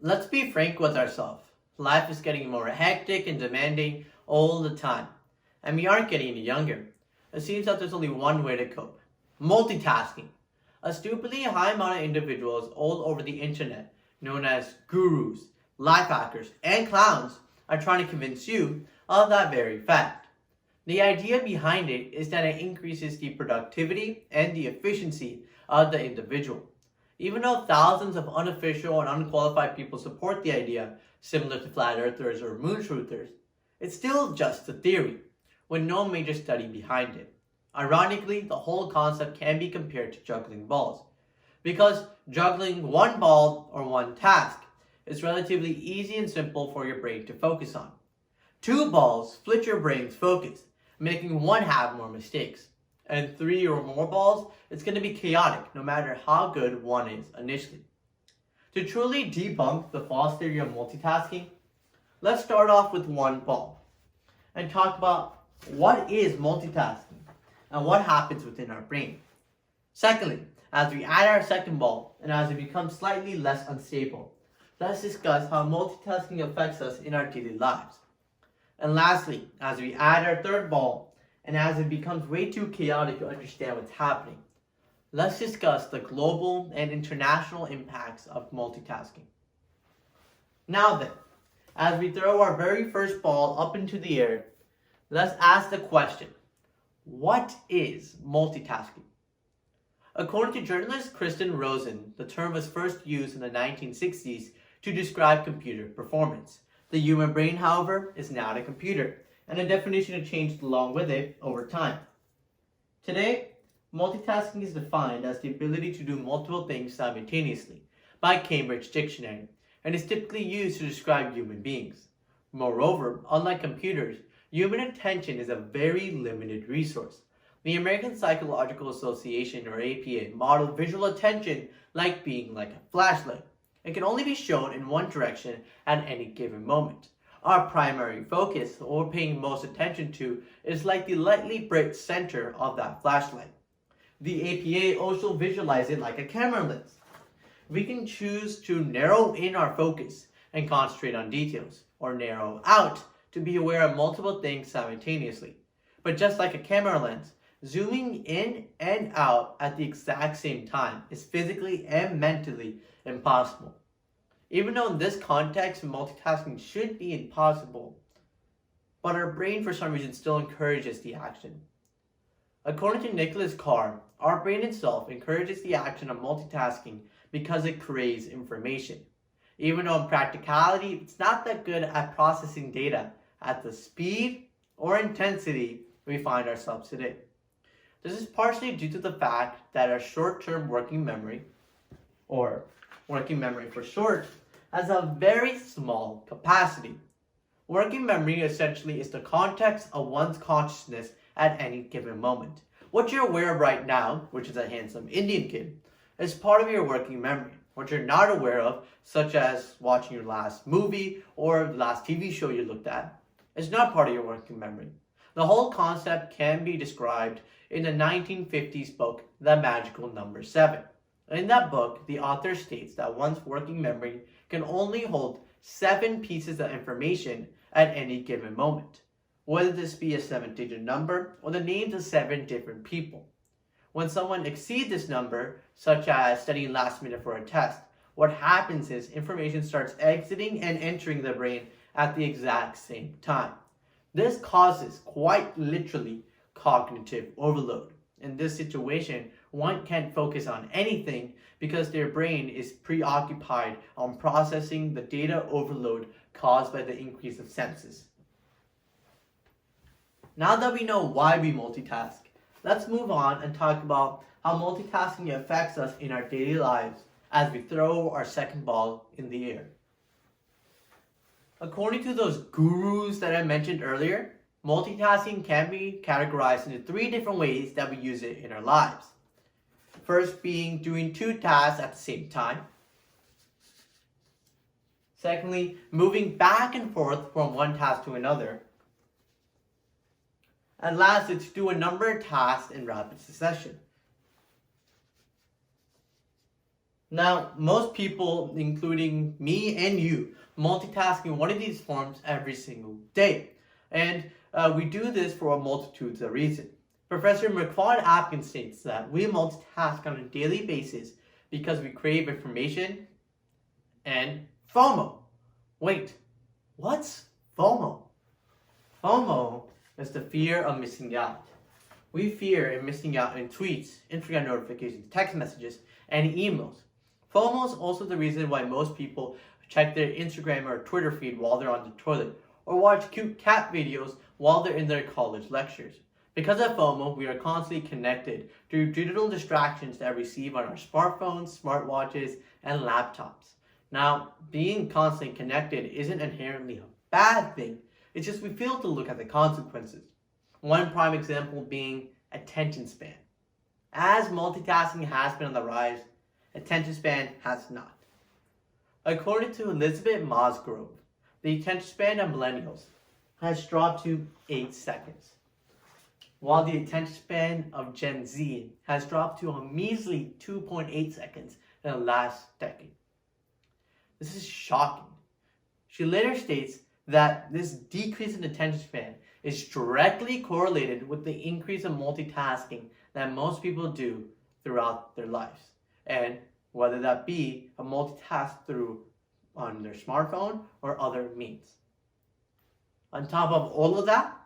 Let's be frank with ourselves. Life is getting more hectic and demanding all the time, and we aren't getting any younger. It seems that there's only one way to cope: multitasking. A stupidly high amount of individuals all over the internet, known as gurus, life hackers, and clowns, are trying to convince you of that very fact. The idea behind it is that it increases the productivity and the efficiency of the individual. Even though thousands of unofficial and unqualified people support the idea, similar to flat earthers or moon truthers, it's still just a theory, with no major study behind it. Ironically, the whole concept can be compared to juggling balls, because juggling one ball or one task is relatively easy and simple for your brain to focus on. Two balls split your brain's focus, making one have more mistakes. And three or more balls, it's going to be chaotic no matter how good one is initially. To truly debunk the false theory of multitasking, let's start off with one ball and talk about what is multitasking and what happens within our brain. Secondly, as we add our second ball and as it becomes slightly less unstable, let's discuss how multitasking affects us in our daily lives. And lastly, as we add our third ball, and as it becomes way too chaotic to understand what's happening, let's discuss the global and international impacts of multitasking. Now then, as we throw our very first ball up into the air, let's ask the question, what is multitasking? According to journalist Kristen Rosen, the term was first used in the 1960s to describe computer performance. The human brain, however, is not a computer, and the definition has changed along with it over time. Today, multitasking is defined as the ability to do multiple things simultaneously by Cambridge Dictionary, and is typically used to describe human beings. Moreover, unlike computers, human attention is a very limited resource. The American Psychological Association, or APA, modeled visual attention like being like a flashlight. It can only be shown in one direction at any given moment. Our primary focus, or paying most attention to, is like the lightly bright center of that flashlight. The APA also visualizes it like a camera lens. We can choose to narrow in our focus and concentrate on details, or narrow out to be aware of multiple things simultaneously. But just like a camera lens, zooming in and out at the exact same time is physically and mentally impossible. Even though in this context multitasking should be impossible, but our brain for some reason still encourages the action. According to Nicholas Carr, our brain itself encourages the action of multitasking because it craves information. Even though in practicality it's not that good at processing data at the speed or intensity we find ourselves today. This is partially due to the fact that our short-term working memory, or working memory for short, has a very small capacity. Working memory essentially is the context of one's consciousness at any given moment. What you're aware of right now, which is a handsome Indian kid, is part of your working memory. What you're not aware of, such as watching your last movie or the last TV show you looked at, is not part of your working memory. The whole concept can be described in the 1950s book, The Magical Number 7. In that book, the author states that one's working memory can only hold 7 pieces of information at any given moment, whether this be a 7-digit number or the names of 7 different people. When someone exceeds this number, such as studying last minute for a test, what happens is information starts exiting and entering the brain at the exact same time. This causes quite literally cognitive overload. In this situation, one can't focus on anything because their brain is preoccupied on processing the data overload caused by the increase of senses. Now that we know why we multitask, let's move on and talk about how multitasking affects us in our daily lives as we throw our second ball in the air. According to those gurus that I mentioned earlier, multitasking can be categorized into 3 different ways that we use it in our lives. First being doing 2 tasks at the same time. Secondly, moving back and forth from one task to another. And lastly, to do a number of tasks in rapid succession. Now, most people, including me and you, multitask in one of these forms every single day. And we do this for a multitude of reasons. Professor McFawn Atkins states that we multitask on a daily basis because we crave information and FOMO. Wait, what's FOMO? FOMO is the fear of missing out. We fear in missing out in tweets, Instagram notifications, text messages, and emails. FOMO is also the reason why most people check their Instagram or Twitter feed while they're on the toilet, or watch cute cat videos while they're in their college lectures. Because of FOMO, we are constantly connected through digital distractions that we receive on our smartphones, smartwatches, and laptops. Now, being constantly connected isn't inherently a bad thing, it's just we fail to look at the consequences. One prime example being attention span. As multitasking has been on the rise, attention span has not. According to Elizabeth Mosgrove, the attention span of millennials has dropped to 8 seconds, while the attention span of Gen Z has dropped to a measly 2.8 seconds in the last decade. This is shocking. She later states that this decrease in attention span is directly correlated with the increase in multitasking that most people do throughout their lives, and whether that be a multitask through on their smartphone or other means. On top of all of that,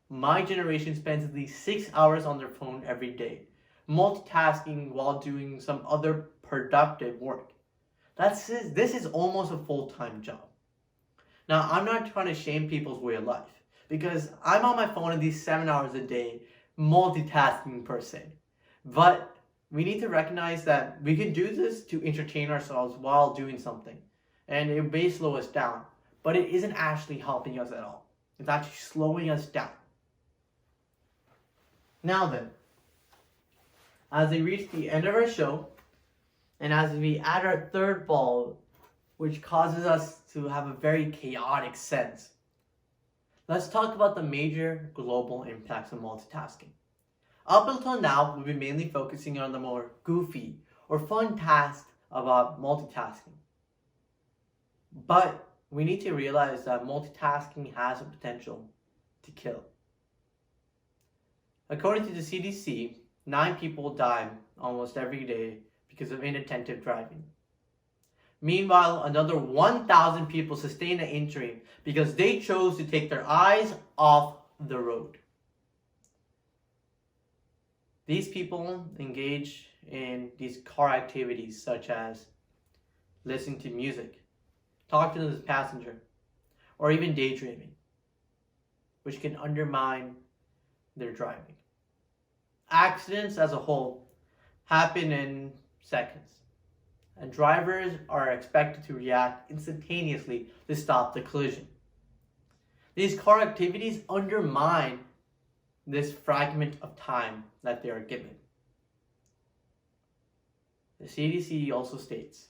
my generation spends at least 6 hours on their phone every day, multitasking while doing some other productive work. This is almost a full-time job. Now, I'm not trying to shame people's way of life, because I'm on my phone at least 7 hours a day, multitasking per se. But we need to recognize that we can do this to entertain ourselves while doing something. And it may slow us down, but it isn't actually helping us at all. It's actually slowing us down. Now then, as we reach the end of our show, and as we add our third ball, which causes us to have a very chaotic sense, let's talk about the major global impacts of multitasking. Up until now, we've been mainly focusing on the more goofy or fun tasks about multitasking. But we need to realize that multitasking has a potential to kill. According to the CDC, 9 people die almost every day because of inattentive driving. Meanwhile, another 1,000 people sustain an injury because they chose to take their eyes off the road. These people engage in these car activities such as listening to music, talking to the passenger, or even daydreaming, which can undermine their driving. Accidents as a whole happen in seconds, and drivers are expected to react instantaneously to stop the collision. These car activities undermine this fragment of time that they are given. The CDC also states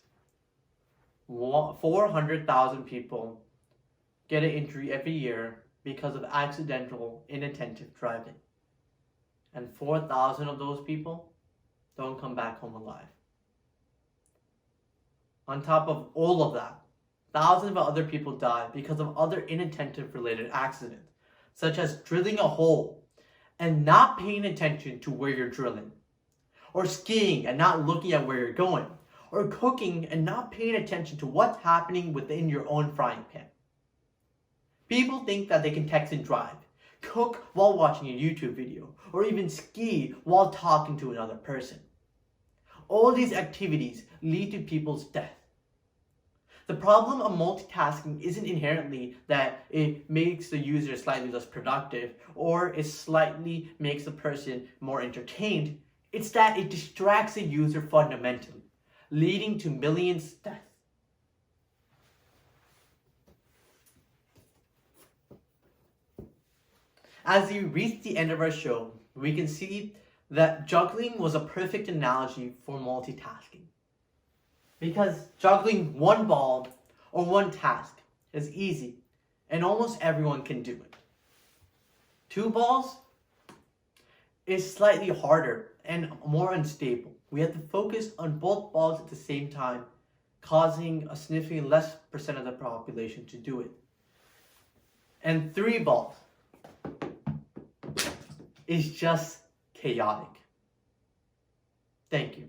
400,000 people get an injury every year because of accidental, inattentive driving. And 4,000 of those people don't come back home alive. On top of all of that, thousands of other people die because of other inattentive related accidents, such as drilling a hole and not paying attention to where you're drilling, or skiing and not looking at where you're going, or cooking and not paying attention to what's happening within your own frying pan. People think that they can text and drive, cook while watching a YouTube video, or even ski while talking to another person. All these activities lead to people's death. The problem of multitasking isn't inherently that it makes the user slightly less productive or it slightly makes the person more entertained. It's that it distracts the user fundamentally, leading to millions' deaths. As we reach the end of our show, we can see that juggling was a perfect analogy for multitasking. Because juggling one ball or one task is easy and almost everyone can do it. 2 balls is slightly harder and more unstable. we have to focus on both balls at the same time, causing a significantly less percent of the population to do it. And 3 balls is just chaotic. Thank you.